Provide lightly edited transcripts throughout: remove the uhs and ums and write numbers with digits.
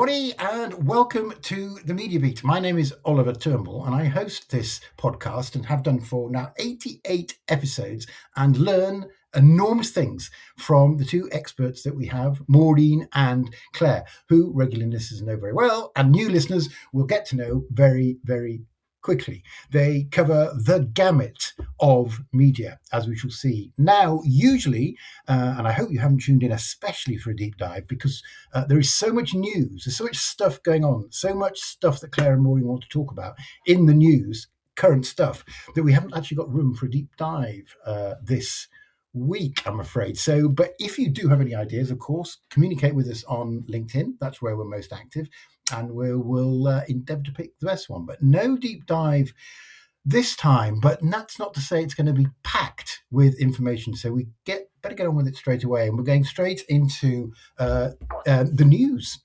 everybody, and welcome to the Media Beat. My name is Oliver Turnbull, and I host this podcast and have done for now 88 episodes and learn enormous things from the two experts that we have, Maureen and Kerr, who regular listeners know very well, and new listeners will get to know very, very quickly. They cover the gamut of media, as we shall see. Now, usually, and I hope you haven't tuned in especially for a deep dive, because there is so much news, there's so much stuff going on, so much stuff that Kerr and Maureen want to talk about in the news, current stuff, that we haven't actually got room for a deep dive this week, I'm afraid. So, but if you do have any ideas, of course, communicate with us on LinkedIn. That's where we're most active. And we'll endeavour to pick the best one. But no deep dive this time. But that's not to say it's going to be packed with information. So we better get on with it straight away. And we're going straight into the news.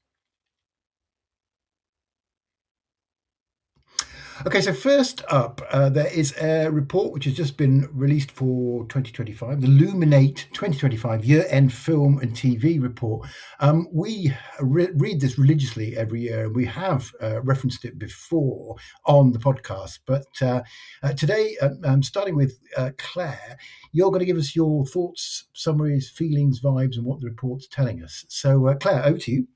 Okay, so first up, there is a report which has just been released for 2025, the Luminate 2025 Year-End Film and TV Report. We read this religiously every year, and we have referenced it before on the podcast. But today, starting with Kerr, you're going to give us your thoughts, summaries, feelings, vibes, and what the report's telling us. So, Kerr, over to you.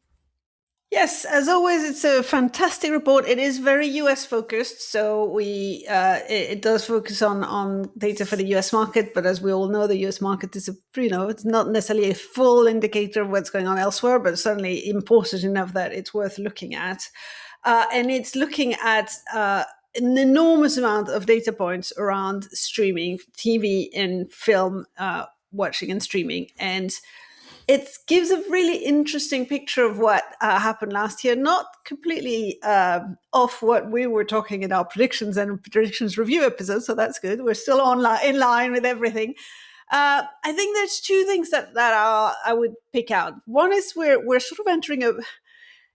Yes, as always, it's a fantastic report. It is very US focused, so it does focus on data for the US market. But as we all know, the US market is it's not necessarily a full indicator of what's going on elsewhere, but certainly important enough that it's worth looking at. And it's looking at an enormous amount of data points around streaming, TV and film watching and streaming, and it gives a really interesting picture of what happened last year, not completely off what we were talking in our predictions and predictions review episodes, so that's good. We're still in line with everything. I think there's two things that I would pick out. One is we're sort of entering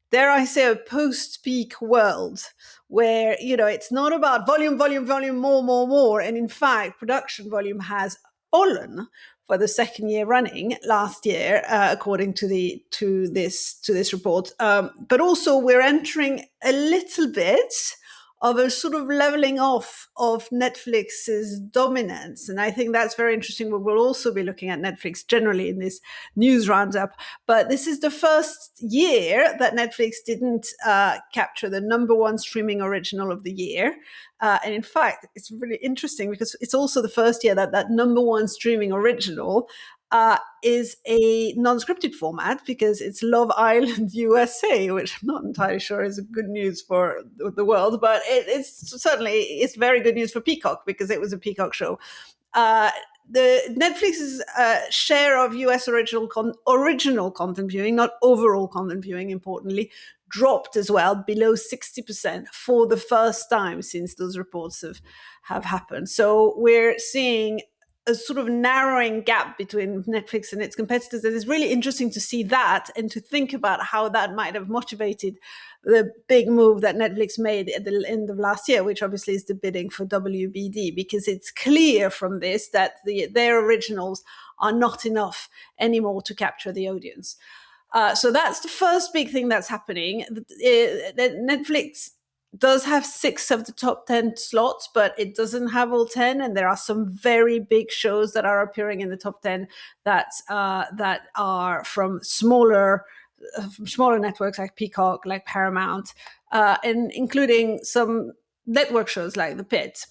dare I say, a post-peak world where, it's not about volume, more. And in fact, production volume has fallen for the second year running last year, according to this report. But also we're entering a little bit of a sort of leveling off of Netflix's dominance. And I think that's very interesting. We'll also be looking at Netflix generally in this news roundup. But this is the first year that Netflix didn't capture the number one streaming original of the year. And in fact, it's really interesting because it's also the first year that number one streaming original is a non-scripted format, because it's Love Island USA, which I'm not entirely sure is good news for the world, but it's very good news for Peacock, because it was a Peacock show. The Netflix's share of US original content viewing, not overall content viewing, importantly, dropped as well, below 60% for the first time since those reports have happened. So we're seeing a sort of narrowing gap between Netflix and its competitors. And it's really interesting to see that and to think about how that might have motivated the big move that Netflix made at the end of last year, which obviously is the bidding for WBD, because it's clear from this that their originals are not enough anymore to capture the audience. So that's the first big thing that's happening. Netflix does have 6 of the top 10 slots, but it doesn't have all 10. And there are some very big shows that are appearing in the top 10 that are from smaller networks like Peacock, like Paramount, and including some network shows like The Pit.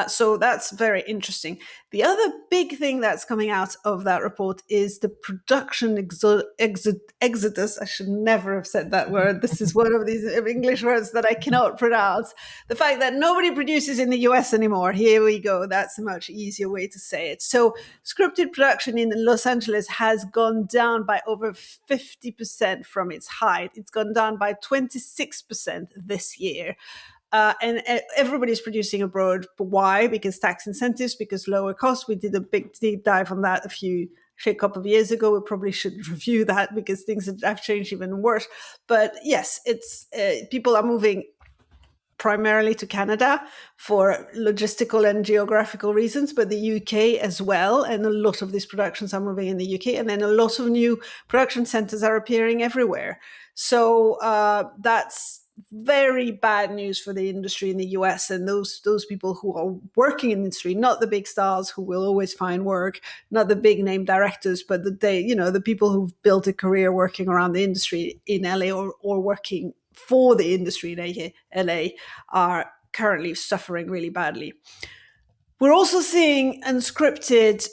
So that's very interesting. The other big thing that's coming out of that report is the production exodus. I should never have said that word. This is one of these English words that I cannot pronounce. The fact that nobody produces in the US anymore. Here we go. That's a much easier way to say it. So scripted production in Los Angeles has gone down by over 50% from its height. It's gone down by 26% this year. And everybody's producing abroad. But why? Because tax incentives, because lower costs. We did a big deep dive on that a couple of years ago. We probably should review that because things have changed even worse. But yes, it's people are moving primarily to Canada for logistical and geographical reasons, but the UK as well. And a lot of these productions are moving in the UK. And then a lot of new production centers are appearing everywhere. So that's very bad news for the industry in the US and those people who are working in the industry, not the big stars who will always find work, not the big name directors, but the people who've built a career working around the industry in LA or working for the industry in LA are currently suffering really badly. We're also seeing unscripted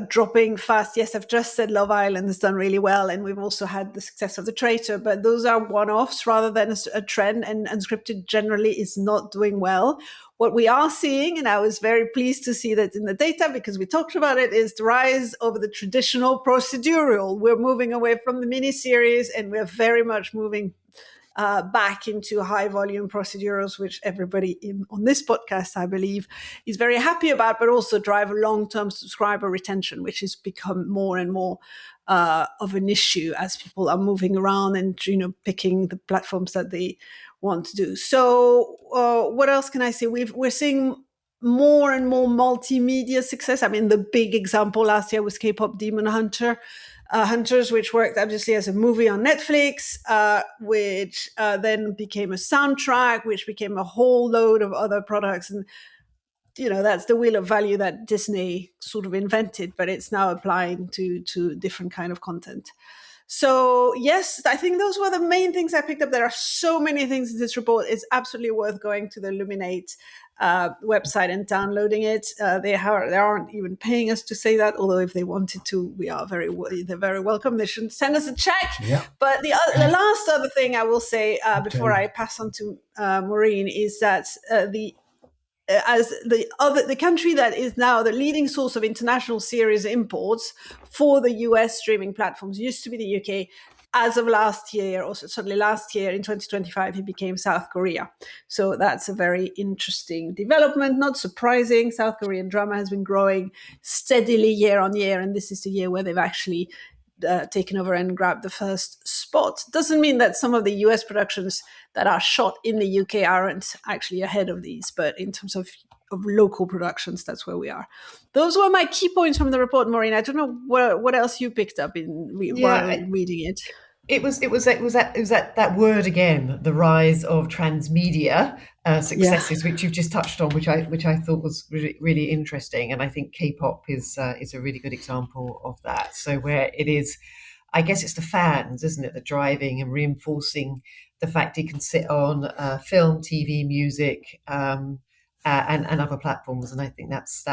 dropping fast. Yes, I've just said Love Island has done really well, and we've also had the success of The Traitor, but those are one-offs rather than a trend, and unscripted generally is not doing well. What we are seeing, and I was very pleased to see that in the data because we talked about it, is the rise of the traditional procedural. We're moving away from the miniseries, and we're very much moving back into high volume procedurals, which everybody on this podcast, I believe, is very happy about, but also drive long-term subscriber retention, which has become more and more of an issue as people are moving around and picking the platforms that they want to do. So what else can I say? We're seeing more and more multimedia success. I mean, the big example last year was K-pop Demon Hunters, which worked obviously as a movie on Netflix, which then became a soundtrack, which became a whole load of other products. And, that's the wheel of value that Disney sort of invented, but it's now applying to different kind of content. So yes, I think those were the main things I picked up. There are so many things in this report. It's absolutely worth going to the Luminate website and downloading it. They aren't even paying us to say that, although if they wanted to, they're very welcome. They shouldn't send us a check. Yeah. But the last other thing I will say before I pass on to Maureen is that the country that is now the leading source of international series imports for the US streaming platforms used to be the UK. As of last year, or certainly last year in 2025, it became South Korea. So that's a very interesting development. Not surprising. South Korean drama has been growing steadily year on year, and this is the year where they've actually taken over and grabbed the first spot. Doesn't mean that some of the US productions that are shot in the UK aren't actually ahead of these, but in terms of local productions, that's where we are. Those were my key points from the report, Maureen. I don't know what else you picked up while reading it. It was that word again, the rise of transmedia successes, which you've just touched on, which I thought was really, really interesting, and I think K-pop is a really good example of that. So where it is, I guess it's the fans, isn't it, that driving and reinforcing the fact it can sit on film, TV, music, and other platforms, and I think that's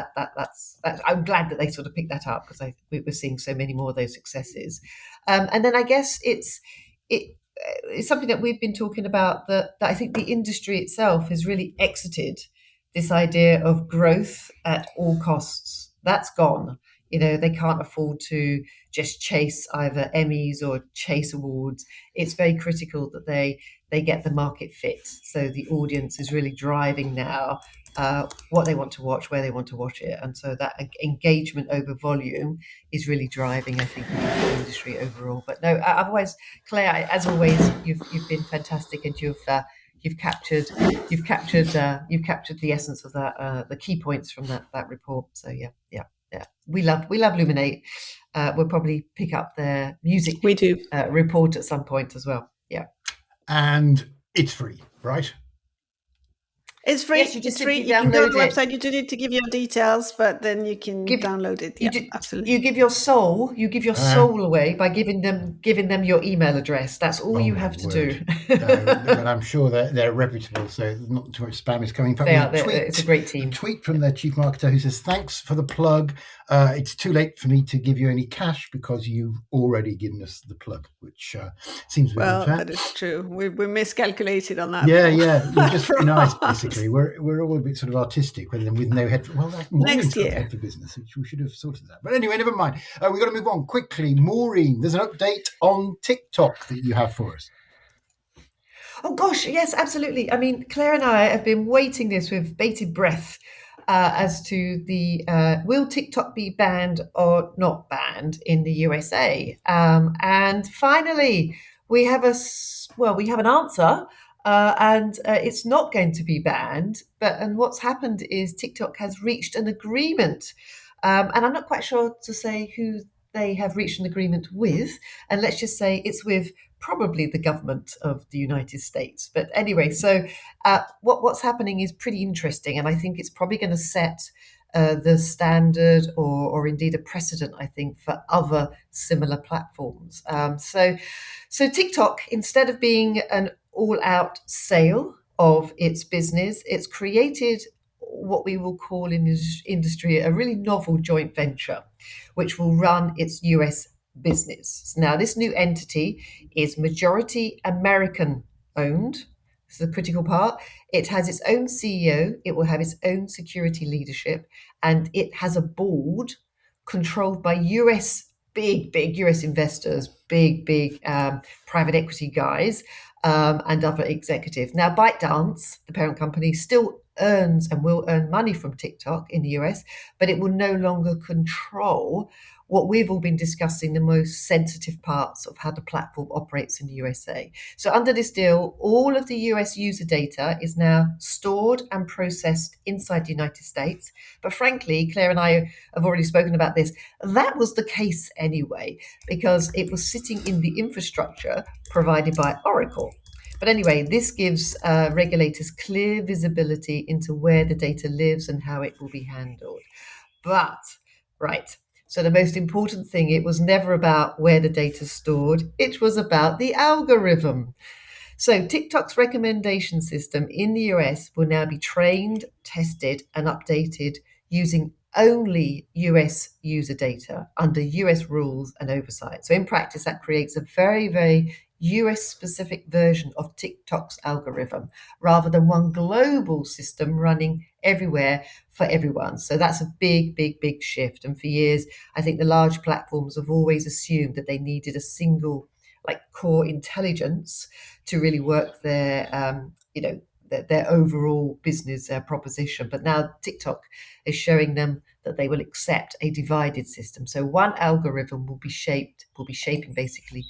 I'm glad that they sort of picked that up because we're seeing so many more of those successes. And then I guess it's something that we've been talking about that I think the industry itself has really exited this idea of growth at all costs. That's gone. They can't afford to just chase either Emmys or chase awards. It's very critical that they get the market fit. So the audience is really driving now what they want to watch, where they want to watch it. And so that engagement over volume is really driving, I think, the industry overall. But no, otherwise, Claire, as always, you've been fantastic, and you've captured the essence of that, the key points from that report. So yeah. We love Luminate. We'll probably pick up their music report at some point as well. Yeah. And it's free, right? It's free. Yes, it's free. You can go to the website. You do need to give your details, but then you can download it. Yeah, absolutely. You give your soul. You give your soul away by giving them your email address. That's all you have to do. But I'm sure they're reputable, so not too much spam is coming. It's a great team. A tweet from their chief marketer who says, "Thanks for the plug. It's too late for me to give you any cash because you've already given us the plug," which seems a bit unfair. That is true. We miscalculated on that. Yeah. We're just nice, basically. We're all a bit sort of artistic with no head. Well, next year, head for business, which we should have sorted that. But anyway, never mind. We've got to move on quickly. Maureen, there's an update on TikTok that you have for us. Oh gosh, yes, absolutely. I mean, Claire and I have been waiting this with bated breath as to the will TikTok be banned or not banned in the USA? And finally, we have an answer. and it's not going to be banned. And what's happened is TikTok has reached an agreement, and I'm not quite sure to say who they have reached an agreement with. And let's just say it's with probably the government of the United States. But anyway, so what's happening is pretty interesting, and I think it's probably going to set the standard or indeed a precedent, I think, for other similar platforms. So TikTok, instead of being an all-out sale of its business, it's created what we will call in this industry a really novel joint venture, which will run its US business. Now, this new entity is majority American owned. This is the critical part. It has its own CEO, it will have its own security leadership, and it has a board controlled by big US investors, big private equity guys, and other executives. Now, ByteDance, the parent company, still earns and will earn money from TikTok in the US, but it will no longer control what we've all been discussing, the most sensitive parts of how the platform operates in the USA. So under this deal, all of the US user data is now stored and processed inside the United States. But frankly, Claire and I have already spoken about this. That was the case anyway, because it was sitting in the infrastructure provided by Oracle. But anyway, this gives regulators clear visibility into where the data lives and how it will be handled. But, right, so the most important thing, it was never about where the data is stored, it was about the algorithm. So TikTok's recommendation system in the US will now be trained, tested, and updated using only US user data under US rules and oversight. So in practice, that creates a very, very US specific version of TikTok's algorithm rather than one global system running everywhere for everyone. So that's a big shift. And for years, I think the large platforms have always assumed that they needed a single core intelligence to really work their their overall business proposition. But now TikTok is showing them that they will accept a divided system. So one algorithm will be shaping basically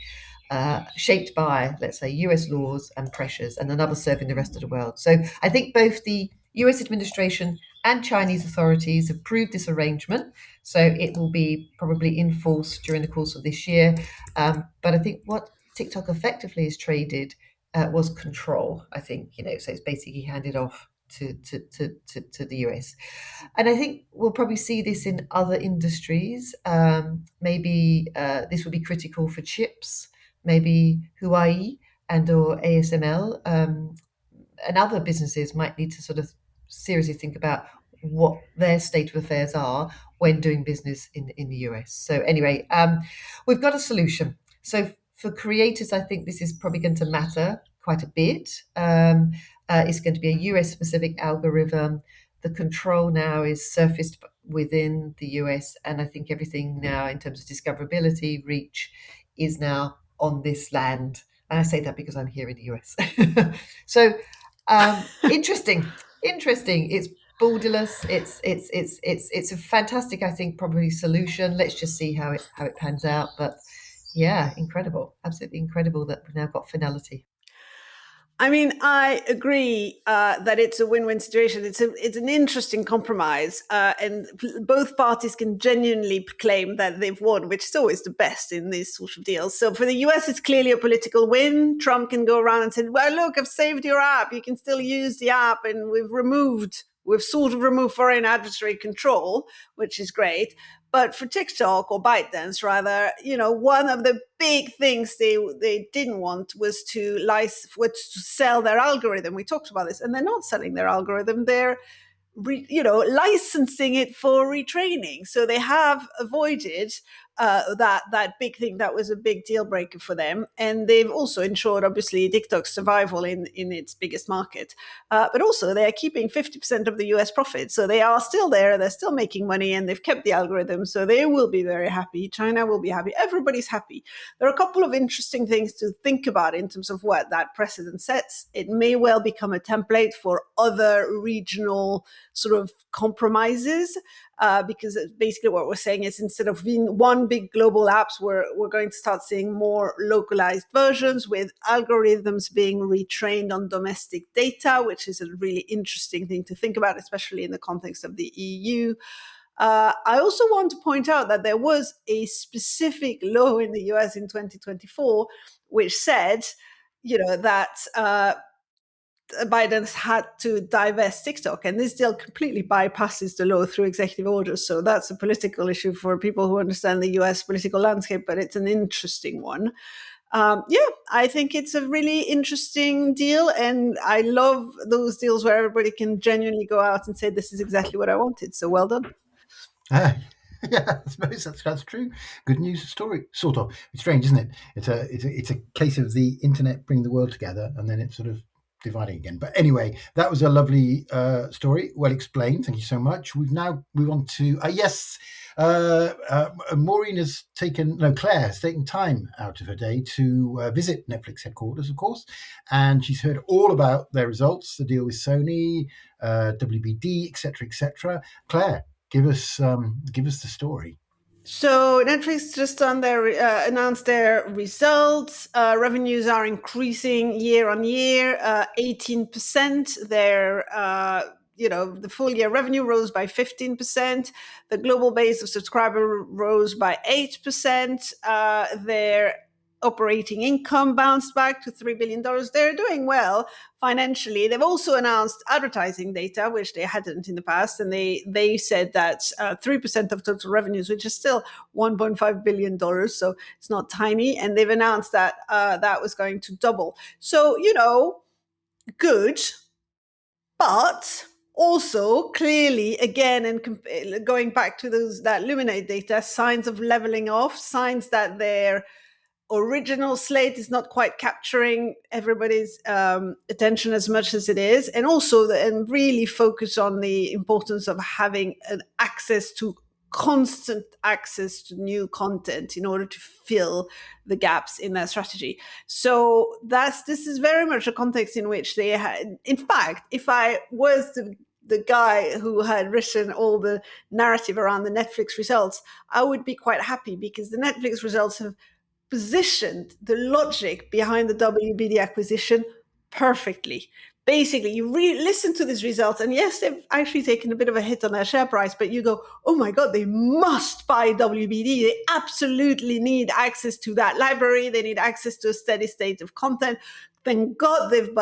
shaped by, let's say, US laws and pressures, and another serving the rest of the world. So I think both the US administration and Chinese authorities approved this arrangement. So it will be probably in force during the course of this year. But I think what TikTok effectively has traded was control, I think, so it's basically handed off to the US. And I think we'll probably see this in other industries. Maybe this will be critical for chips, maybe Huawei or ASML, and other businesses might need to sort of seriously think about what their state of affairs are when doing business in the US. So anyway, we've got a solution. So for creators, I think this is probably going to matter quite a bit. It's going to be a US specific algorithm. The control now is surfaced within the US, and I think everything now in terms of discoverability, reach, is now on this land. And I say that because I'm here in the US. So interesting. It's borderless. It's a fantastic, I think, probably solution. Let's just see how it pans out. But yeah, incredible, absolutely incredible that we've now got finality. I mean, I agree that it's a win-win situation. It's an interesting compromise, and both parties can genuinely claim that they've won, which is always the best in these sort of deals. So for the US, it's clearly a political win. Trump can go around and say, well, look, I've saved your app. You can still use the app, and we've sort of removed foreign adversary control, which is great. But for TikTok, or ByteDance rather, one of the big things they didn't want was to sell their algorithm. We talked about this, and they're not selling their algorithm. They're licensing it for retraining. So they have avoided that big thing that was a big deal breaker for them. And they've also ensured, obviously, TikTok's survival in its biggest market. But also they're keeping 50% of the US profit. So they are still there. They're still making money, and they've kept the algorithm. So they will be very happy. China will be happy. Everybody's happy. There are a couple of interesting things to think about in terms of what that precedent sets. It may well become a template for other regional sort of compromises. because basically what we're saying is instead of being one big global apps, we're going to start seeing more localized versions with algorithms being retrained on domestic data, which is a really interesting thing to think about, especially in the context of the EU. I also want to point out that there was a specific law in the US in 2024 which said, that Biden had to divest TikTok, and this deal completely bypasses the law through executive orders. So that's a political issue for people who understand the US political landscape, but it's an interesting one. I think it's a really interesting deal, and I love those deals where everybody can genuinely go out and say, this is exactly what I wanted. So well done. Yeah, I suppose that's true. Good news story, sort of. It's strange, isn't it? It's a case of the internet bringing the world together, and then it's sort of dividing again. But anyway, that was a lovely story, well explained. Thank you so much. We've now moved on to Maureen has Claire has taken time out of her day to visit Netflix headquarters, of course, and she's heard all about their results, the deal with Sony, WBD, etc. Claire, give us the story. So Netflix just announced their results. Revenues are increasing year on year, 18%. The full year revenue rose by 15%. The global base of subscribers rose by 8%. Their operating income bounced back to $3 billion. They're doing well financially. They've also announced advertising data, which they hadn't in the past. And they said that 3% of total revenues, which is still $1.5 billion. So it's not tiny. And they've announced that that was going to double. So, good. But also clearly, again, and going back to that Luminate data, signs of leveling off, signs that their original slate is not quite capturing everybody's attention as much as it is, and also and really focus on the importance of having constant access to new content in order to fill the gaps in their strategy. So this is very much a context in which they had. In fact, if I was the guy who had written all the narrative around the Netflix results, I would be quite happy, because the Netflix results have positioned the logic behind the WBD acquisition perfectly. Basically, you listen to these results, and yes, they've actually taken a bit of a hit on their share price, but you go, oh my God, they must buy WBD. They absolutely need access to that library. They need access to a steady state of content. Thank God they've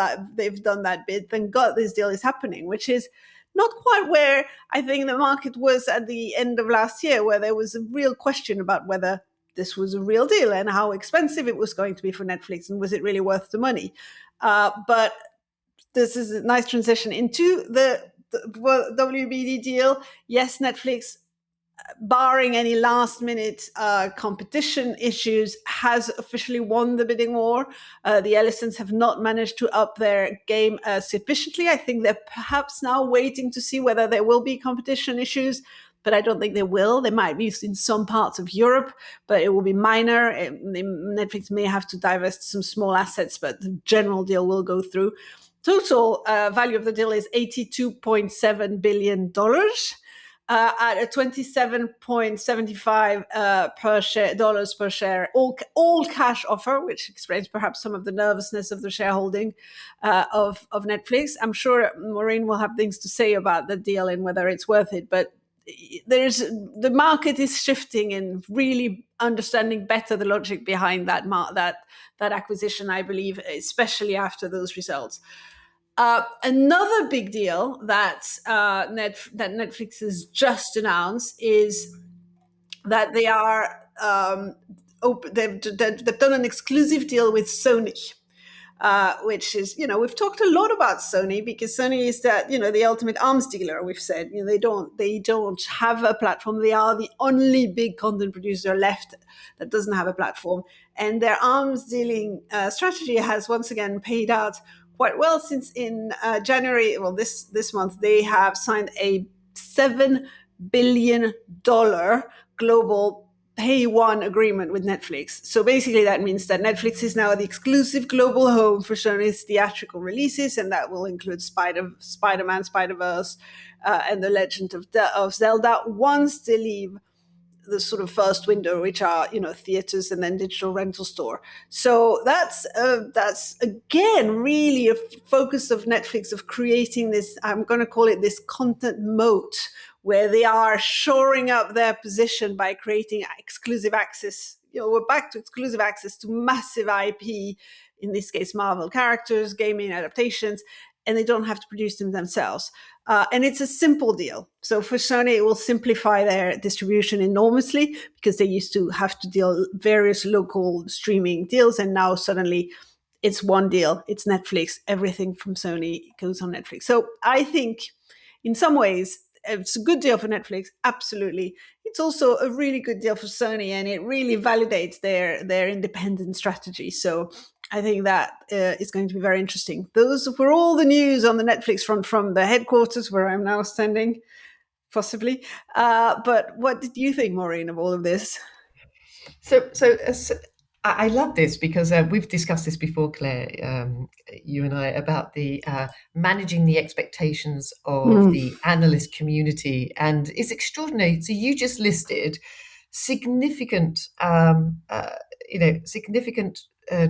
done that bit. Thank God this deal is happening, which is not quite where I think the market was at the end of last year, where there was a real question about whether this was a real deal and how expensive it was going to be for Netflix, and was it really worth the money? But this is a nice transition into the WBD deal. Yes, Netflix, barring any last minute competition issues, has officially won the bidding war. The Ellisons have not managed to up their game sufficiently. I think they're perhaps now waiting to see whether there will be competition issues, but I don't think they will. They might be in some parts of Europe, but it will be minor. Netflix may have to divest some small assets, but the general deal will go through. Total value of the deal is $82.7 billion at a 27.75 dollars per share, all cash offer, which explains perhaps some of the nervousness of the shareholding of Netflix. I'm sure Maureen will have things to say about the deal and whether it's worth it, but the market is shifting and really understanding better the logic behind that acquisition, I believe, especially after those results. Another big deal that Netflix has just announced is that they are they've done an exclusive deal with Sony. Which is, we've talked a lot about Sony, because Sony is the ultimate arms dealer. We've said, they don't have a platform. They are the only big content producer left that doesn't have a platform. And their arms dealing strategy has once again paid out quite well, since in January, this month, they have signed a $7 billion global Pay one agreement with Netflix. So basically that means that Netflix is now the exclusive global home for Sony's theatrical releases, and that will include Spider-Man, Spider-Verse, and The Legend of Zelda once they leave the sort of first window, which are, theaters and then digital rental store. So that's again really a focus of Netflix, of creating this, I'm going to call it this content moat, where they are shoring up their position by creating exclusive access. We're back to exclusive access to massive IP, in this case, Marvel characters, gaming adaptations, and they don't have to produce them themselves. And it's a simple deal. So for Sony, it will simplify their distribution enormously, because they used to have to deal various local streaming deals. And now suddenly it's one deal. It's Netflix. Everything from Sony goes on Netflix. So I think in some ways, it's a good deal for Netflix. Absolutely. It's also a really good deal for Sony, and it really validates their independent strategy. So I think that is going to be very interesting. Those were all the news on the Netflix front from the headquarters where I'm now standing, possibly. But what did you think, Maureen, of all of this? So I love this, because we've discussed this before, Claire, you and I, about the managing the expectations of the analyst community, and it's extraordinary. So you just listed significant,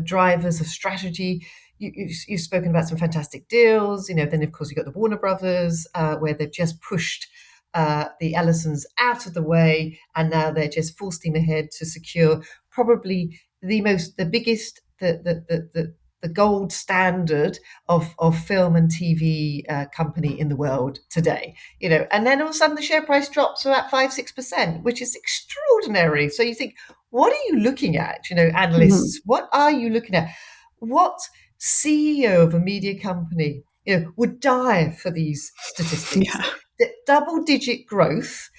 drivers of strategy. You've spoken about some fantastic deals. Then of course you've got the Warner Brothers, where they've just pushed the Ellisons out of the way, and now they're just full steam ahead to secure probably the biggest, the gold standard of film and TV company in the world today. And then all of a sudden the share price drops about 5-6%, which is extraordinary. So you think, what are you looking at? Analysts, what are you looking at? What CEO of a media company would die for these statistics? Yeah. Double-digit growth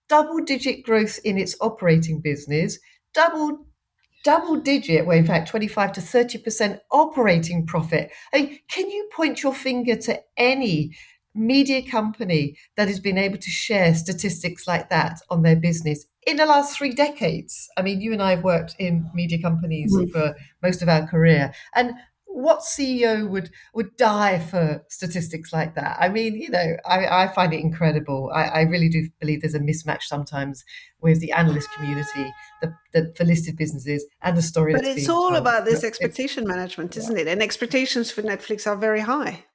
in its operating business, double-digit, well, in fact, 25 to 30% operating profit. Can you point your finger to any media company that has been able to share statistics like that on their business in the last 3 decades? I mean, you and I have worked in media companies for most of our career, and what CEO would die for statistics like that? I mean, I find it incredible. I really do believe there's a mismatch sometimes with the analyst community, for listed businesses, and the story. But it's all about this expectation management, isn't it? And expectations for Netflix are very high.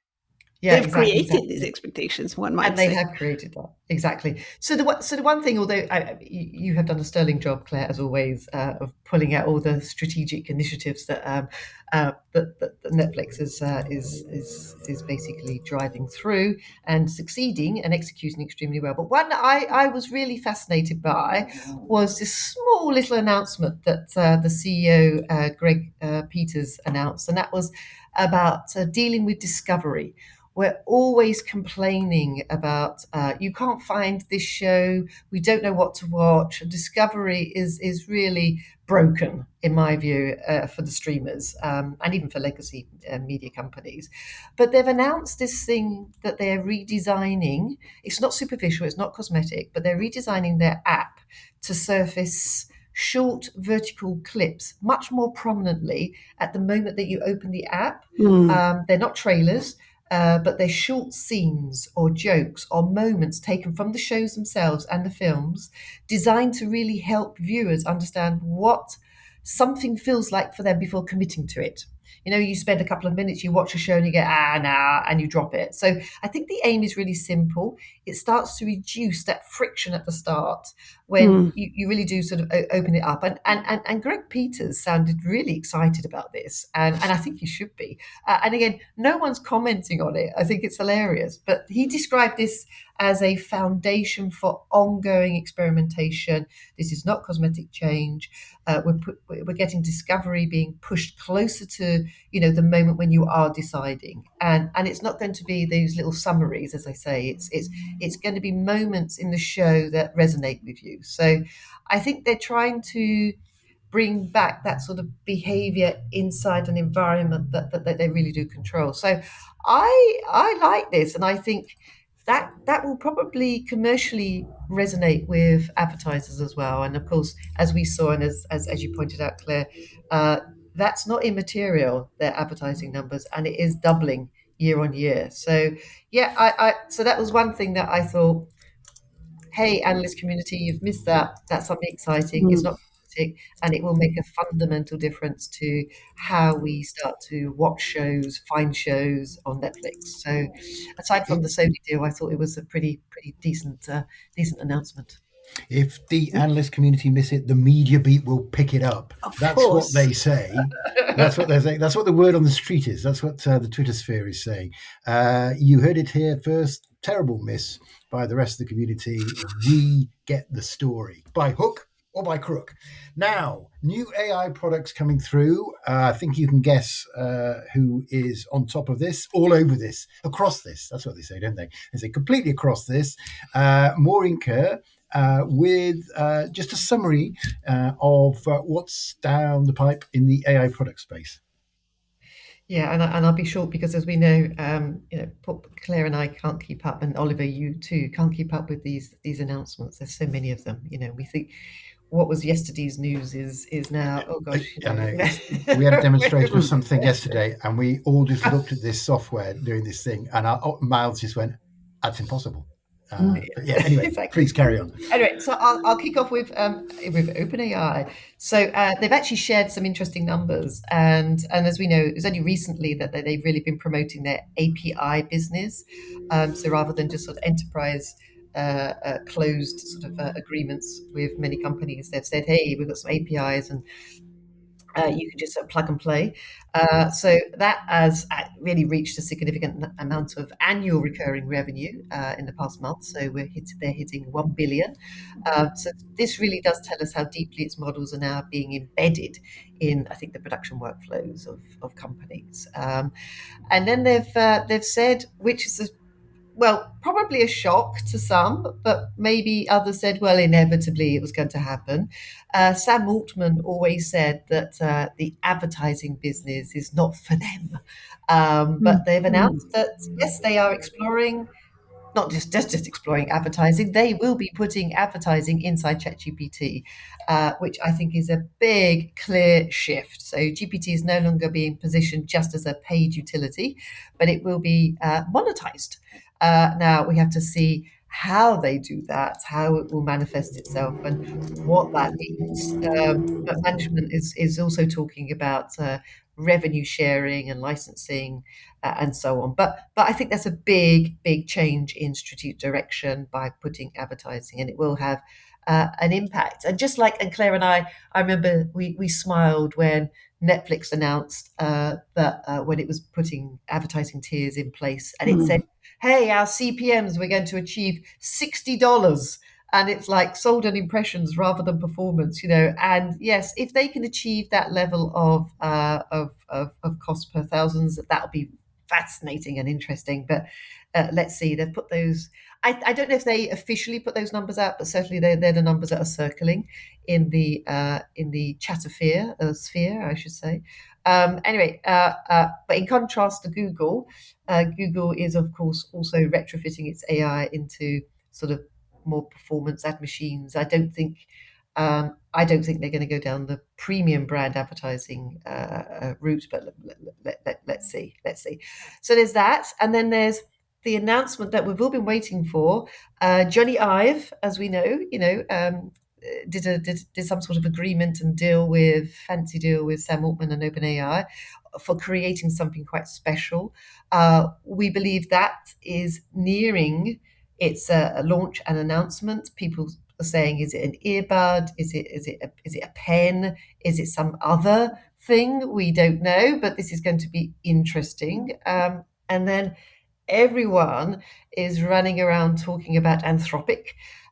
Yeah, they've created these expectations, one might say. And they have created that, exactly. So the one thing, although you have done a sterling job, Claire, as always, of pulling out all the strategic initiatives that Netflix is basically driving through and succeeding and executing extremely well. But one I was really fascinated by was this small little announcement that the CEO, Greg Peters, announced, and that was about dealing with discovery. We're always complaining about you can't find this show, we don't know what to watch. Discovery is really broken, in my view, for the streamers and even for legacy media companies. But they've announced this thing that they're redesigning. It's not superficial, it's not cosmetic, but they're redesigning their app to surface short vertical clips much more prominently at the moment that you open the app. They're not trailers. But they're short scenes or jokes or moments taken from the shows themselves and the films, designed to really help viewers understand what something feels like for them before committing to it. You spend a couple of minutes, you watch a show and you go, nah, and you drop it. So I think the aim is really simple. It starts to reduce that friction at the start when you really do sort of open it up. And Greg Peters sounded really excited about this. And I think he should be. And again, no one's commenting on it. I think it's hilarious. But he described this as a foundation for ongoing experimentation. This is not cosmetic change. We're getting discovery being pushed closer to, the moment when you are deciding. And it's not going to be these little summaries, as I say. It's going to be moments in the show that resonate with you. So I think they're trying to bring back that sort of behavior inside an environment that they really do control. So I like this, and I think that will probably commercially resonate with advertisers as well. And of course, as we saw, and as you pointed out, Claire, that's not immaterial, their advertising numbers, and it is doubling year on year. So yeah, so that was one thing that I thought, hey, analyst community, you've missed that. That's something exciting. It's not dramatic, and it will make a fundamental difference to how we start to watch shows, find shows on Netflix. So aside from the Sony deal, I thought it was a pretty decent announcement. If the analyst community miss it, the media beat will pick it up. That's course. what they say. That's what they're saying. That's what the word on the street is. That's what the Twitter sphere is saying. You heard it here first. Terrible miss by the rest of the community. We get the story by hook or by crook. Now, new AI products coming through. I think you can guess who is on top of this, all over this, across this. That's what they say, don't they? They say completely across this. Maureen Kerr, with just a summary of what's down the pipe in the AI product space. Yeah, and I'll be short because, as we know, Claire and I can't keep up, and Oliver, you too, can't keep up with these announcements. There's so many of them. We think what was yesterday's news is now. Oh gosh, I know. We had a demonstration of something yesterday, and we all just looked at this software doing this thing, and our mouths just went, "That's impossible." But yeah, anyway, exactly. Please carry on. Anyway, so I'll kick off with OpenAI. So they've actually shared some interesting numbers, and as we know, it was only recently that they've really been promoting their API business. So rather than just sort of enterprise closed sort of agreements with many companies, they've said, hey, we've got some APIs and you can just plug and play. So that has really reached a significant amount of annual recurring revenue in the past month. So they're hitting 1 billion. So this really does tell us how deeply its models are now being embedded in, I think, the production workflows of companies. And then they've said, which is probably a shock to some, but maybe others said, well, inevitably it was going to happen. Sam Altman always said that the advertising business is not for them. But they've announced that, yes, they are exploring, not just exploring advertising, they will be putting advertising inside ChatGPT, which I think is a big, clear shift. So GPT is no longer being positioned just as a paid utility, but it will be monetized. Now we have to see how they do that, how it will manifest itself, and what that means. But management is also talking about revenue sharing and licensing and so on. But I think that's a big change in strategic direction by putting advertising, and it will have an impact. And just like, and Claire and I remember we smiled when Netflix announced that when it was putting advertising tiers in place, and it said, hey, our CPMs, we're going to achieve $60. And it's like sold on impressions rather than performance, And yes, if they can achieve that level of cost per thousands, that'll be fascinating and interesting. But let's see. They've put those. I don't know if they officially put those numbers out, but certainly they're the numbers that are circling in the chatosphere, sphere, I should say. Anyway, but in contrast to Google, Google is of course also retrofitting its AI into sort of more performance ad machines. I don't think they're going to go down the premium brand advertising route, but let's see. So there's that, and then there's the announcement that we've all been waiting for. Johnny Ive, as we know, did some sort of agreement and fancy deal with Sam Altman and OpenAI for creating something quite special. We believe that is nearing its a launch and announcement. People are saying, is it an earbud? Is it a pen? Is it some other thing? We don't know, but this is going to be interesting. And then everyone is running around talking about Anthropic.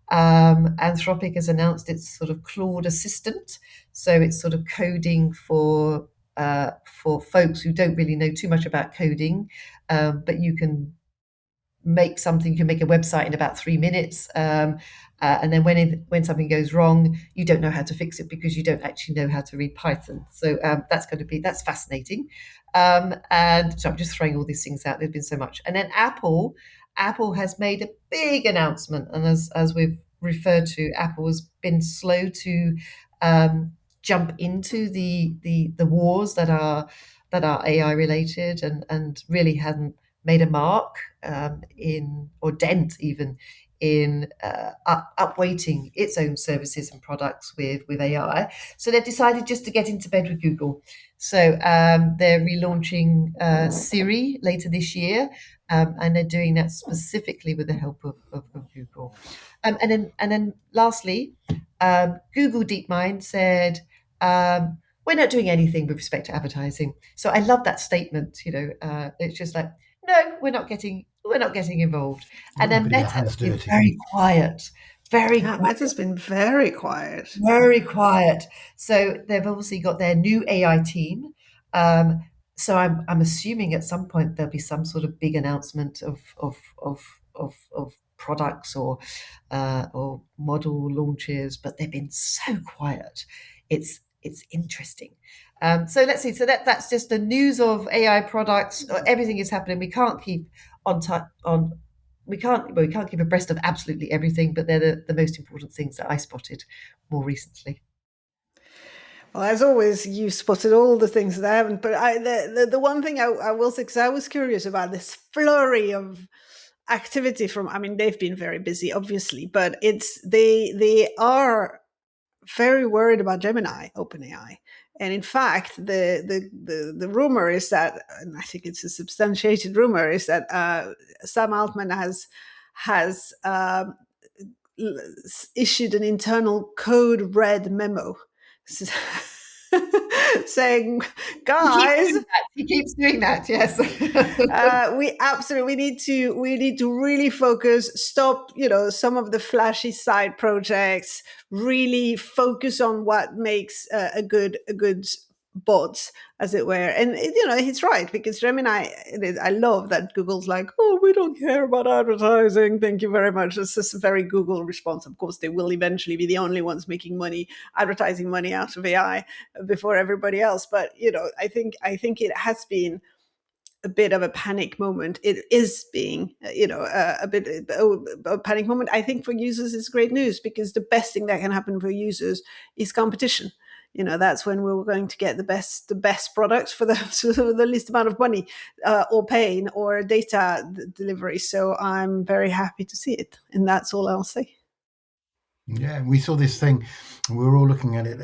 Anthropic has announced its sort of Claude assistant, so it's sort of coding for folks who don't really know too much about coding, but you can make something. You can make a website in about 3 minutes, and then when something goes wrong, you don't know how to fix it because you don't actually know how to read Python. So that's fascinating. And so I'm just throwing all these things out. There's been so much, and then Apple Apple has made a big announcement, and as we've referred to, Apple has been slow to jump into the wars that are AI related, and really hadn't made a mark in, or dent even in, upweighting its own services and products with AI. So they've decided just to get into bed with Google. So they're relaunching Siri later this year, and they're doing that specifically with the help of Google. And then lastly, Google DeepMind said, we're not doing anything with respect to advertising. So I love that statement. It's just like, no, we're not getting involved. And then Meta has been very quiet. Meta's been very quiet. Very quiet. So they've obviously got their new AI team. So I'm assuming at some point there'll be some sort of big announcement of products or model launches, but they've been so quiet. It's interesting. So let's see. So that's just the news of AI products. Everything is happening. We can't keep we can't keep abreast of absolutely everything, but they're the most important things that I spotted more recently. Well, as always, you spotted all the things that I haven't. But the one thing I will say, because I was curious about this flurry of activity from. I mean, they've been very busy, obviously, but they are very worried about Gemini, OpenAI. And in fact, the rumor is that, and I think it's a substantiated rumor, is that Sam Altman has issued an internal code red memo saying, guys, he keeps doing that. Yes, we need to really focus. Stop, some of the flashy side projects. Really focus on what makes a good bot, as it were. And he's right, because Gemini. I love that Google's like, oh, we don't care about advertising. Thank you very much. It's just a very Google response. Of course, they will eventually be the only ones making advertising money out of AI before everybody else. But I think it has been a bit of a panic moment. It is being, a bit of a panic moment. I think for users, it's great news, because the best thing that can happen for users is competition. That's when we're going to get the best products for the least amount of money, or pain, or data delivery. So I'm very happy to see it, and that's all I'll say. Yeah, we saw this thing. We were all looking at it,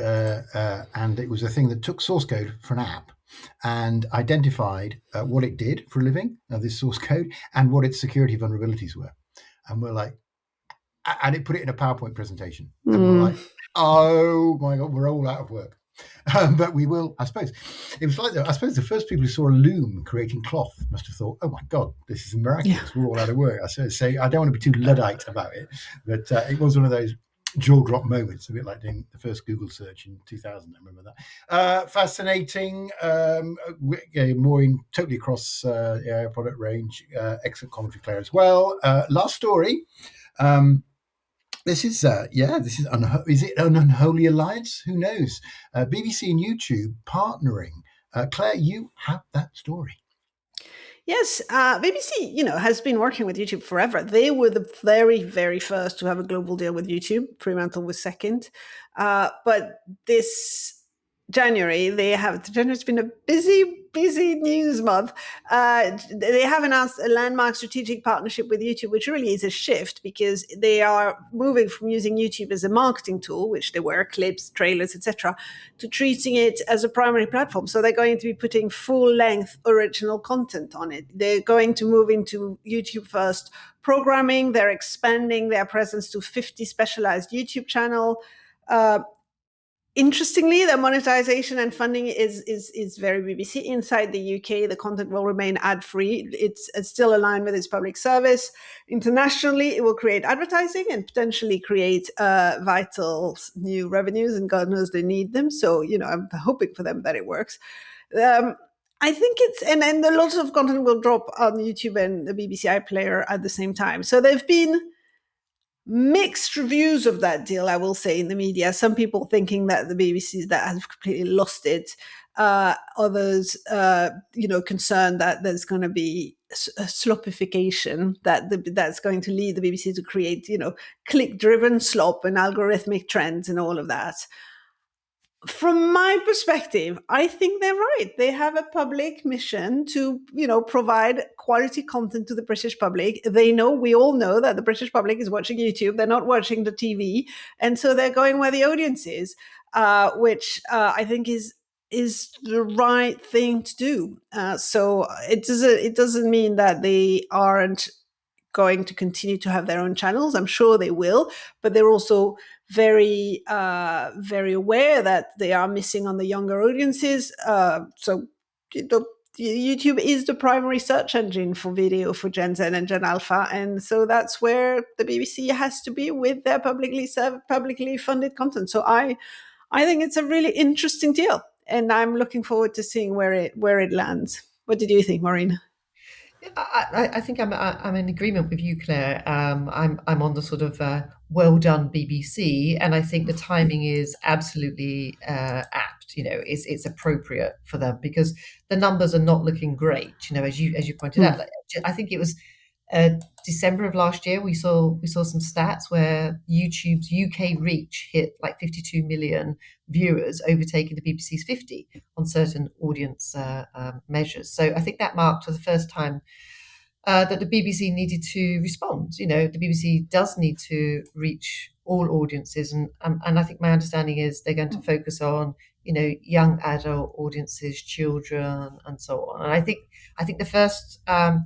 and it was a thing that took source code for an app and identified what it did for a living, this source code, and what its security vulnerabilities were. And we're like, and it put it in a PowerPoint presentation. And we're like, oh my God, we're all out of work. But we will, I suppose. It was like, I suppose the first people who saw a loom creating cloth must have thought, oh my God, this is miraculous. Yeah. We're all out of work. I say, I don't want to be too Luddite about it, but it was one of those jaw drop moments, a bit like doing the first Google search in 2000. I remember that. Fascinating. Maureen, totally across the product range. Excellent commentary, Claire, as well. Last story. This is is it an unholy alliance? Who knows? BBC and YouTube partnering. Claire, you have that story. Yes, BBC, has been working with YouTube forever. They were the very, very first to have a global deal with YouTube. Fremantle was second. But this January, January's been a busy news month. They have announced a landmark strategic partnership with YouTube, which really is a shift, because they are moving from using YouTube as a marketing tool, which they were, clips, trailers, etc., to treating it as a primary platform. So they're going to be putting full-length original content on it. They're going to move into YouTube first programming. They're expanding their presence to 50 specialized YouTube channels. Interestingly, the monetization and funding is very BBC. Inside the UK, the content will remain ad-free. It's still aligned with its public service. Internationally, it will create advertising and potentially create vital new revenues, and God knows they need them. So, I'm hoping for them that it works. I think and a lot of content will drop on YouTube and the BBC iPlayer at the same time. So they've been mixed reviews of that deal, I will say, in the media. Some people thinking that the BBC that has completely lost it. Others, concerned that there's going to be slopification that's going to lead the BBC to create, click-driven slop and algorithmic trends and all of that. From my perspective, I think they're right. They have a public mission to, provide quality content to the British public. We all know that the British public is watching YouTube. They're not watching the TV. And so they're going where the audience is, which I think is the right thing to do. So it doesn't mean that they aren't going to continue to have their own channels. I'm sure they will, but they're also very, very aware that they are missing on the younger audiences. So YouTube is the primary search engine for video for Gen Z and Gen Alpha, and so that's where the BBC has to be with their publicly funded content. So I think it's a really interesting deal, and I'm looking forward to seeing where it lands. What did you think, Maureen? I think I'm in agreement with you, Claire. I'm on the sort of well done BBC, and I think the timing is absolutely apt. It's appropriate for them because the numbers are not looking great. As you pointed out, I think it was December of last year we saw some stats where YouTube's UK reach hit like 52 million viewers, overtaking the BBC's 50 on certain audience measures. So I think that marked for the first time that the BBC needed to respond. The BBC does need to reach all audiences, and I think my understanding is they're going to focus on young adult audiences, children, and so on. And I think the first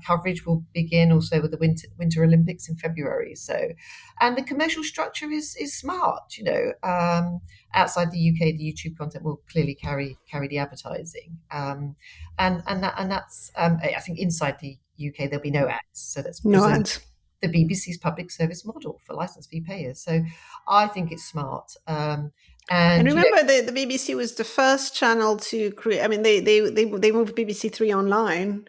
coverage will begin also with the Winter Olympics in February. So, and the commercial structure is smart. Outside the UK, the YouTube content will clearly carry the advertising, and that's I think inside the UK there'll be no ads. So that's no ads. The BBC's public service model for license fee payers. So I think it's smart. And remember, the BBC was the first channel to create. I mean, they moved BBC Three online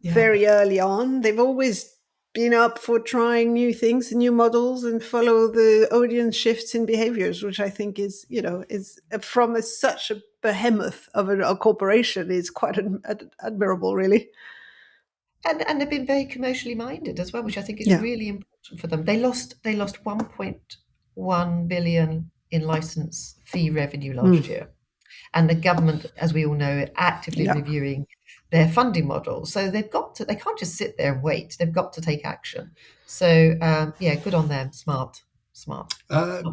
very early on. They've always been up for trying new things, new models, and follow the audience shifts in behaviors, which I think is from such a behemoth of a corporation is quite admirable, really. And they've been very commercially minded as well, which I think is really important for them. They lost 1.1 billion in license fee revenue last year, and the government, as we all know, actively reviewing their funding model. So they can't just sit there and wait. They've got to take action. So good on them. Smart.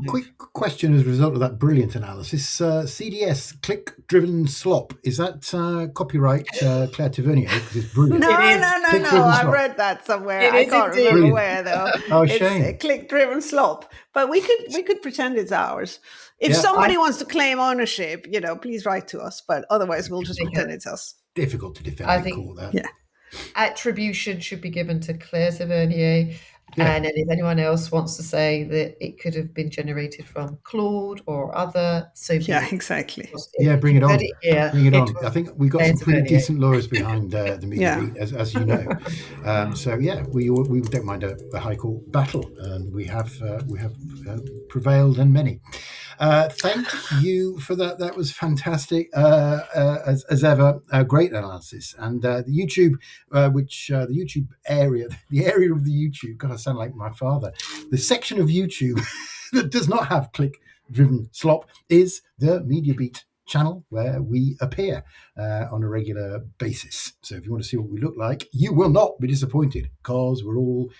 Quick question as a result of that brilliant analysis. CDS, click-driven slop, is that copyright Claire Tavernier? Because it's brilliant. No. I read that somewhere. I can't remember where though. Oh, it's shame. a click-driven slop. But we could pretend it's ours. If somebody wants to claim ownership, please write to us. But otherwise, we'll just pretend it's us. Difficult to defend. I think that. Yeah. Attribution should be given to Claire Tavernier. Yeah. And then if anyone else wants to say that it could have been generated from Claude or other, exactly. Yeah, bring it on. Bring it on. I think we've got some pretty decent lawyers behind the media beat, as you know. We don't mind a high court battle, and we have prevailed in many. Thank you for that. That was fantastic, as ever. Great analysis, and the YouTube, the YouTube area, the area of the YouTube. God, I sound like my father. The section of YouTube that does not have click-driven slop is the Media Beat channel, where we appear on a regular basis. So if you want to see what we look like, you will not be disappointed, because we're all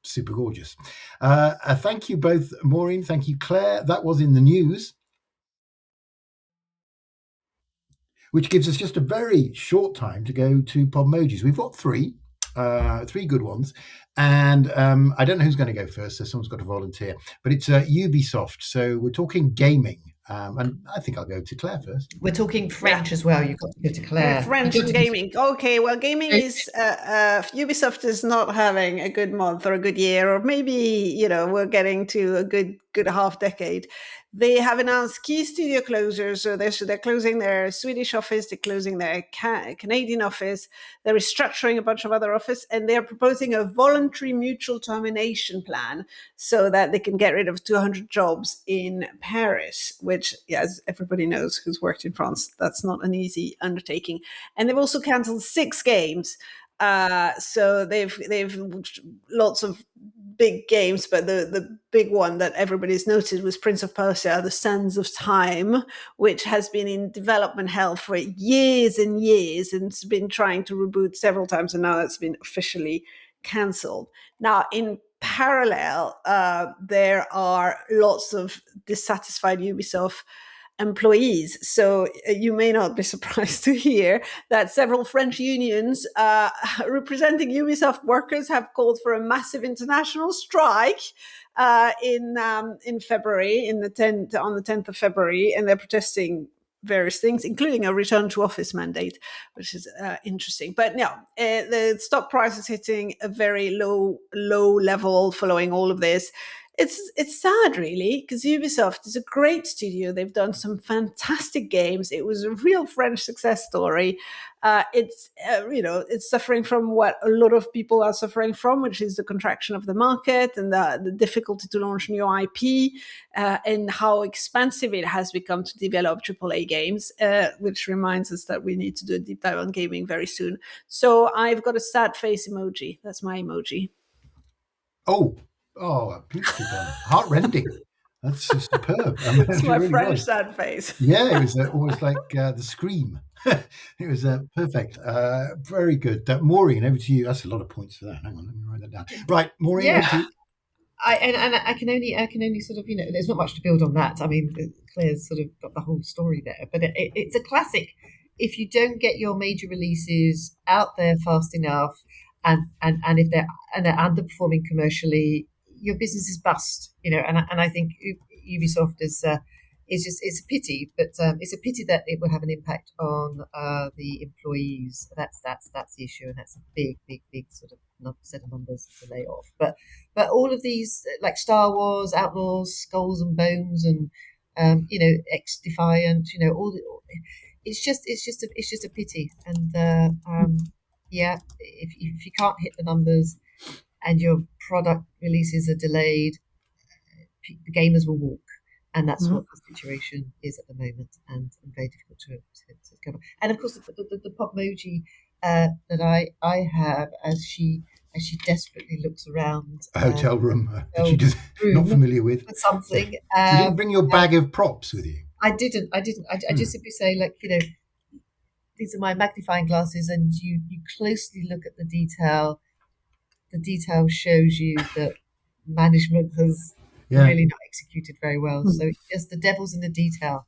super gorgeous. Thank you both, Maureen. Thank you, Claire. That was in the news, which gives us just a very short time to go to Podmojis. We've got three good ones, and I don't know who's going to go first, so someone's got to volunteer, but it's Ubisoft. So we're talking gaming. And I think I'll go to Claire first. We're talking French as well. You've got to go to Claire. French and gaming. Okay, well, gaming is Ubisoft is not having a good month or a good year, or maybe we're getting to a good half decade. They have announced key studio closures. So they're closing their Swedish office, they're closing their Canadian office, they're restructuring a bunch of other offices, and they're proposing a voluntary mutual termination plan so that they can get rid of 200 jobs in Paris, which, as everybody knows who's worked in France, that's not an easy undertaking. And they've also cancelled 6 games. So they've lots of big games, but the big one that everybody's noted was Prince of Persia: The Sands of Time, which has been in development hell for years and years, and it's been trying to reboot several times, and now it's been officially cancelled. Now, in parallel, there are lots of dissatisfied Ubisoft employees. So you may not be surprised to hear that several French unions representing Ubisoft workers have called for a massive international strike in February, on the 10th of February, and they're protesting various things, including a return to office mandate, which is interesting. But no, the stock price is hitting a very low level following all of this. It's sad, really, because Ubisoft is a great studio. They've done some fantastic games. It was a real French success story. It's suffering from what a lot of people are suffering from, which is the contraction of the market and the difficulty to launch new IP, and how expensive it has become to develop AAA games, which reminds us that we need to do a deep dive on gaming very soon. So I've got a sad face emoji. That's my emoji. Oh, beautiful, heart-rending. That's superb. It's my really French sad face. Yeah, it was almost like the scream. It was perfect. Very good. Maureen, over to you. That's a lot of points for that. Hang on, let me write that down. Right, Maureen. Yeah. I can only sort of, there's not much to build on that. I mean, Claire's sort of got the whole story there, but it's a classic. If you don't get your major releases out there fast enough, and if they're underperforming commercially, your business is bust. And I think Ubisoft is it's a pity, but it's a pity that it will have an impact on the employees. That's the issue, and that's a big sort of set of numbers to lay off. But all of these, like Star Wars, Outlaws, Skulls and Bones, and X Defiant, it's just a pity. And if you can't hit the numbers and your product releases are delayed, the gamers will walk. And that's what the situation is at the moment, and very difficult to cover. And of course, the Popmoji that I have, as she desperately looks around a hotel room that she just not familiar with something. You didn't bring your bag of props with you. I didn't. I just simply say, these are my magnifying glasses, and you closely look at the detail. The detail shows you that management has really not executed very well. So it's just the devil's in the detail.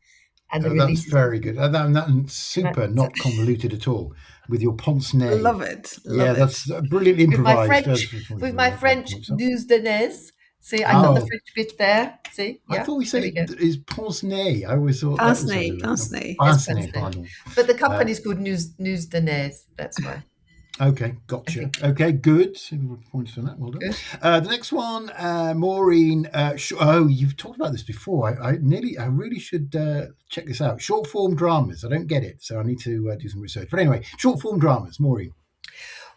And that's very good. That's super, not convoluted at all. With your pince-nez. Love it. That's brilliantly improvised. With my French news de nez. See, I got the French bit there. See, I thought we said it is pince-nez. I always thought pince-nez. Pardon. But the company's called news de nez. That's why. Okay, gotcha. Okay, good. Points on that. Well done. The next one, Maureen. You've talked about this before. I really should check this out. Short form dramas. I don't get it, so I need to do some research. But anyway, short form dramas, Maureen.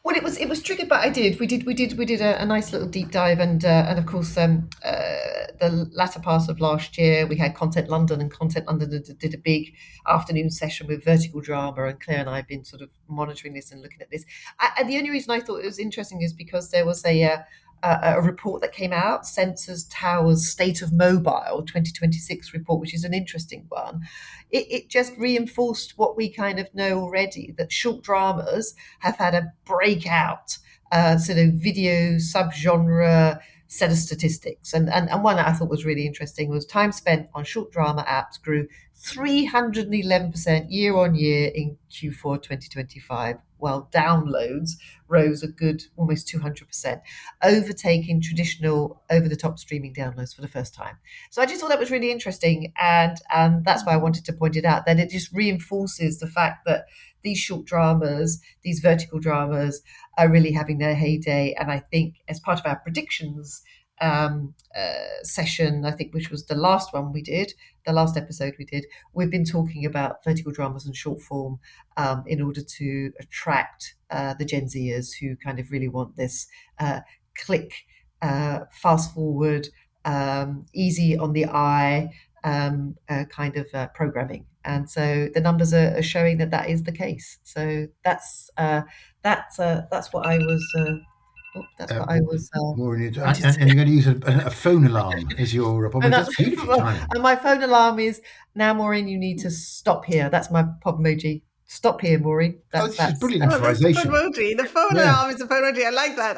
Well, it was triggered, but I did. We did a nice little deep dive, and of course, the latter part of last year, we had Content London, and Content London did a big afternoon session with vertical drama, and Claire and I have been sort of monitoring this and looking at this. And the only reason I thought it was interesting is because there was a report that came out, Sensors Tower's State of Mobile 2026 report, which is an interesting one. It just reinforced what we kind of know already, that short dramas have had a breakout sort of video subgenre set of statistics. And one that I thought was really interesting was time spent on short drama apps grew 311% year on year in Q4 2025, while downloads rose a good almost 200%, overtaking traditional over-the-top streaming downloads for the first time. So I just thought that was really interesting, and that's why I wanted to point it out, that it just reinforces the fact that these short dramas, these vertical dramas, are really having their heyday. And I think as part of our predictions session, I think, which was the last one we did, the last episode we did, we've been talking about vertical dramas and short form in order to attract the Gen Zers who kind of really want this click, fast forward, easy on the eye, kind of programming, and so the numbers are showing that is the case. So that's what I was. That's what I was. Maureen, and you're going to use a phone alarm as your problem. And That's beautiful timing. And my phone alarm is now, Maureen. You need to stop here. That's my pop emoji. Stop here, Maureen. This is brilliant that's improvisation. the emoji. The phone alarm is a phone emoji. I like that.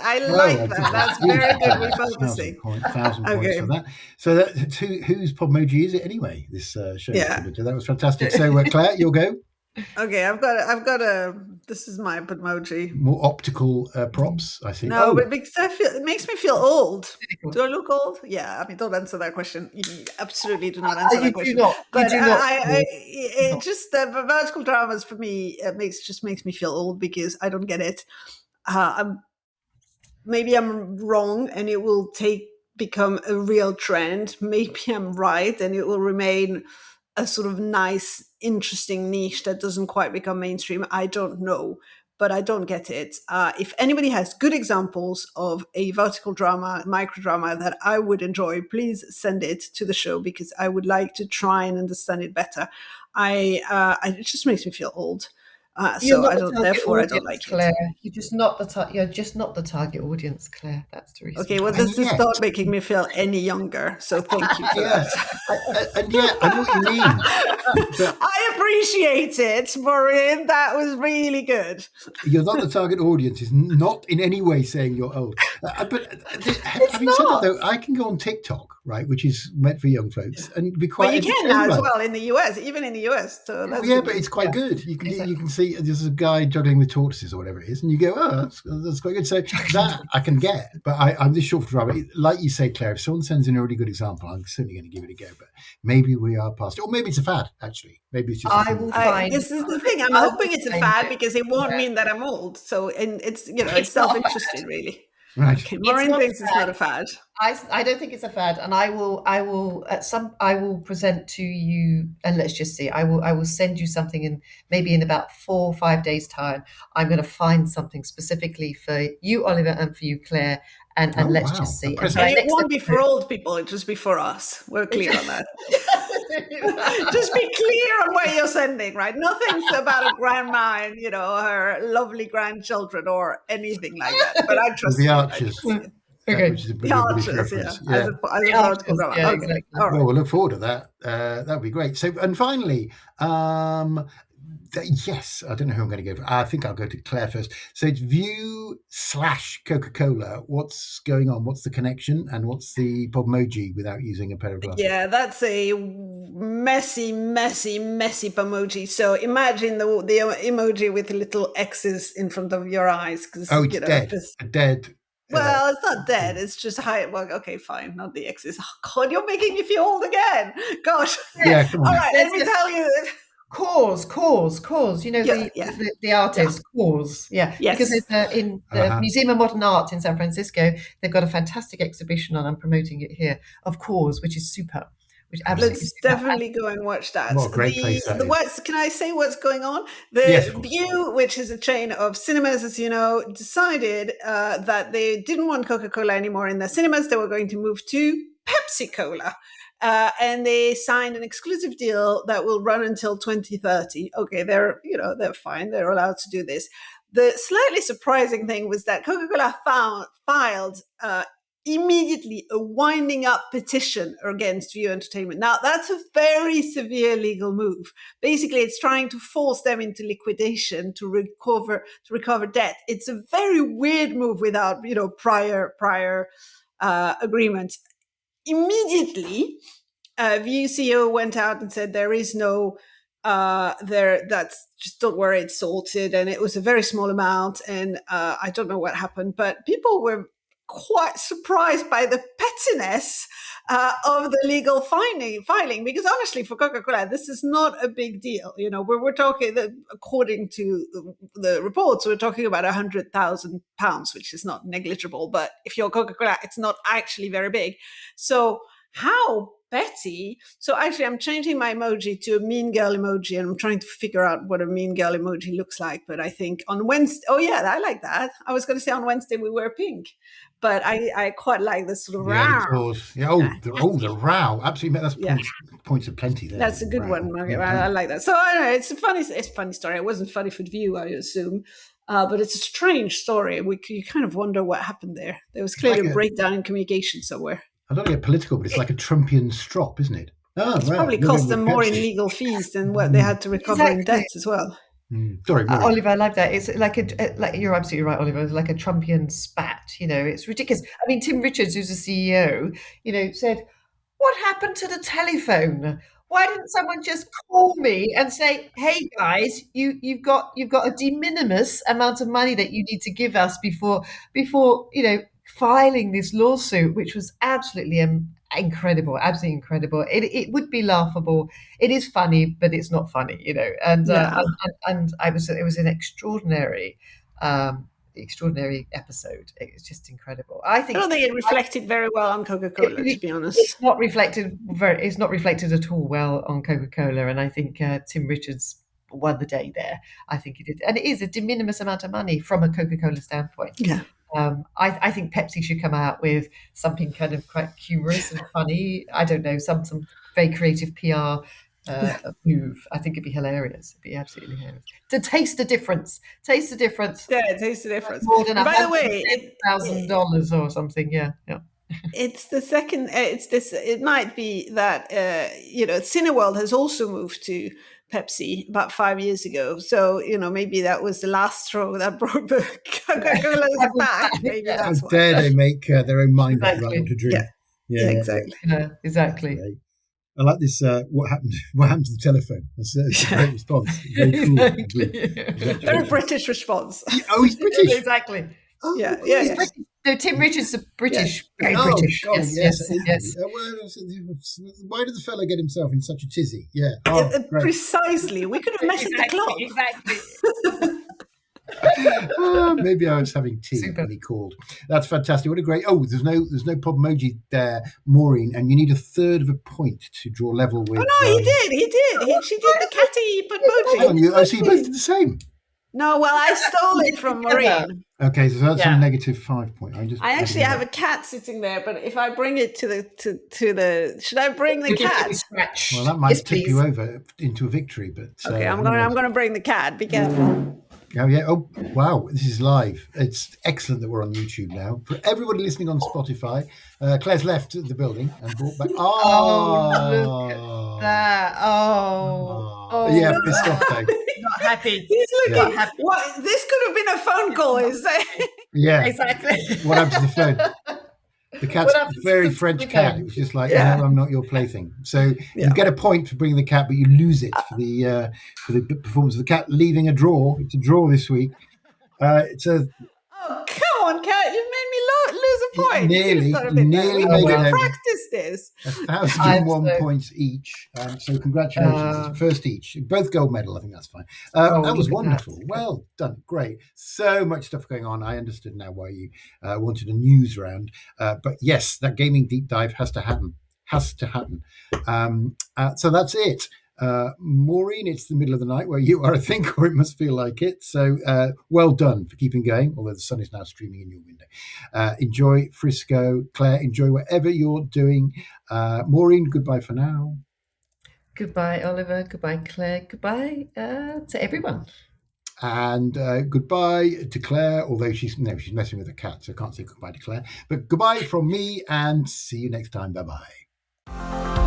That's very good repurposing. 1,000 points for that. So whose pop emoji is it anyway? This show. Yeah. That was fantastic. So Claire, you'll go. Okay, I've got a. This is my emoji. More optical props, I see. No, but because it makes me feel old. Do I look old? Yeah, I mean, don't answer that question. You absolutely do not answer that question. But it just the vertical dramas for me makes me feel old because I don't get it. Maybe I'm wrong, and it will become a real trend. Maybe I'm right, and it will remain a sort of nice, interesting niche that doesn't quite become mainstream. I don't know, but I don't get it. If anybody has good examples of a vertical drama, microdrama that I would enjoy, please send it to the show because I would like to try and understand it better. It just makes me feel old. So I don't. Therefore, I don't like Claire. it. You're just not the target audience, Claire. That's the reason. Okay, well, this is not making me feel any younger. So thank you for that. I know what you mean. I appreciate it, Maureen. That was really good. You're not the target audience. Is not in any way saying you're old. But having said that, though, I can go on TikTok, right, which is meant for young folks, and be quite. But you can now as well in the US, even in the US. So that's but it's quite good. You can see there's a guy juggling with tortoises or whatever it is, and you go, oh, that's quite good. So that I can get, but I'm just short for drama. Like you say, Claire, if someone sends in a really good example, I'm certainly going to give it a go. But maybe we are past it, or maybe it's a fad. Actually, maybe it's just. This is the thing. I'm hoping it's a fad because it won't mean that I'm old. So, and it's it's self-interested, really. Right. Okay, Maureen thinks it's not a fad. I don't think it's a fad, and I will present to you, and let's just see. I will send you something, and maybe in about 4 or 5 days' time, I'm going to find something specifically for you, Oliver, and for you, Claire, and let's just see. And it won't be for old people; it'll just be for us. We're clear on that. Just be clear on where you're sending, right? Nothing's about a grandma and her lovely grandchildren or anything like that. But I trust the Archers. Okay. Which is the Archers, Exactly. All right. Well, we'll look forward to that. That would be great. So, and finally, yes, I don't know who I'm going to go for. I think I'll go to Claire first. So it's View / Coca-Cola. What's going on? What's the connection? And what's the Podmoji without using a pair of glasses? Yeah, that's a messy Podmoji. So imagine the emoji with little X's in front of your eyes. It's dead. Dead. Well, it's not dead. It's just high. Well, okay, fine. Not the X's. Oh, God, you're making me feel old again. Gosh. Yeah, come on. All right, let me tell you. Cause. The artist, Cause. Yeah. Yes. Because in the Museum of Modern Art in San Francisco, they've got a fantastic exhibition on. I'm promoting it here, of Cause, which is super. Let's definitely go and watch that. What a great place that is. Can I say what's going on? The View, which is a chain of cinemas, as you know, decided that they didn't want Coca-Cola anymore in their cinemas. They were going to move to Pepsi-Cola. And they signed an exclusive deal that will run until 2030. Okay, they're fine. They're allowed to do this. The slightly surprising thing was that Coca-Cola filed immediately a winding up petition against View Entertainment. Now, that's a very severe legal move. Basically, it's trying to force them into liquidation to recover debt. It's a very weird move without, prior agreement. Immediately, View CEO went out and said there is no that's just, don't worry, it's sorted, and it was a very small amount, and I don't know what happened, but people were quite surprised by the pettiness of the legal filing, because honestly, for Coca-Cola, this is not a big deal. We're talking, according to the reports, we're talking about £100,000, which is not negligible. But if you're Coca-Cola, it's not actually very big. So how petty? So actually, I'm changing my emoji to a mean girl emoji, and I'm trying to figure out what a mean girl emoji looks like. But I think on Wednesday, oh yeah, I like that. I was going to say on Wednesday we wear pink. but I quite like the sort of the claws. The row. Absolutely. That's points of plenty there. That's a good one, Margaret. I like that. So I don't know, it's a funny story. It wasn't funny for the view, I assume. But it's a strange story. You kind of wonder what happened there. There was clearly a breakdown in communication somewhere. I don't get political, but it's like a Trumpian strop, isn't it? It's probably cost them more in legal fees than what they had to recover in debt as well. Sorry, Oliver, I like that. It's like you're absolutely right, Oliver. It's like a Trumpian spat. It's ridiculous. I mean, Tim Richards, who's a CEO, said, "What happened to the telephone? Why didn't someone just call me and say, hey guys, you've got a de minimis amount of money that you need to give us before filing this lawsuit," which was absolutely incredible, absolutely incredible. It would be laughable. It is funny, but it's not funny, And it was an extraordinary episode. It's just incredible. I don't think it reflected very well on Coca-Cola, to be honest. It's not reflected at all well on Coca-Cola, and I think Tim Richards won the day there. I think he did, and it is a de minimis amount of money from a Coca-Cola standpoint. Yeah. I think Pepsi should come out with something kind of quite humorous and funny. I don't know, some very creative PR move. I think it'd be hilarious. It'd be absolutely hilarious. To taste the difference. Yeah, taste the difference. More than by the way, $1,000 or something. Yeah. It's the second. It's this. It might be that Cineworld has also moved to Pepsi about 5 years ago. So maybe that was the last straw that brought the Coca-Cola back. Maybe that's how dare they make their own mind up about what to drink. Yeah, exactly. Yeah, exactly. I like this. What happened to the telephone? That's a great response. Very cool. Exactly. Very British response. Oh, he's British. Exactly. Oh, yeah. No, Tim Richards is British. Yeah. Very British. God, yes. Why did the fellow get himself in such a tizzy? Yeah. Precisely. We could have measured the clock. Exactly. Maybe I was having tea when he called. That's fantastic. What a great. There's no Podmoji there, Maureen, and you need a third of a point to draw level with. Oh no, he did. She did the catty Podmoji. So you both did the same. No, well, I stole it from Maureen. Okay, so that's a negative 5 point. I actually have a cat sitting there, but if I bring it to the should I bring the cat? Well, that might tip you over into a victory, but okay, I'm going to bring the cat. Be careful. Oh yeah! Oh wow! This is live. It's excellent that we're on YouTube now. For everybody listening on Spotify, Claire's left the building and brought back. Oh, look at that! Oh, yeah, pissed off though. Not happy. He's looking. Not happy. What? This could have been a phone call. Is it? Yeah, exactly. What happened to the phone? The cat's a very French cat. It was just like, no, I'm not your plaything. So you get a point for bringing the cat, but you lose it for the performance of the cat leaving a draw. It's a draw this week. Oh, come on, cat! You made me lose a point. Nearly made it. Practice this. 1,001 points each. So congratulations, first each, both gold medal. I think that's fine. That was wonderful. Well done, great. So much stuff going on. I understood now why you wanted a news round. But yes, that gaming deep dive has to happen. So that's it. Maureen, it's the middle of the night where you are, I think, or it must feel like it. So well done for keeping going, although the sun is now streaming in your window. Enjoy Frisco. Claire, enjoy whatever you're doing. Maureen, goodbye for now. Goodbye, Oliver. Goodbye, Claire. Goodbye to everyone. And goodbye to Claire, although she's messing with the cat, so I can't say goodbye to Claire. But goodbye from me, and see you next time. Bye-bye.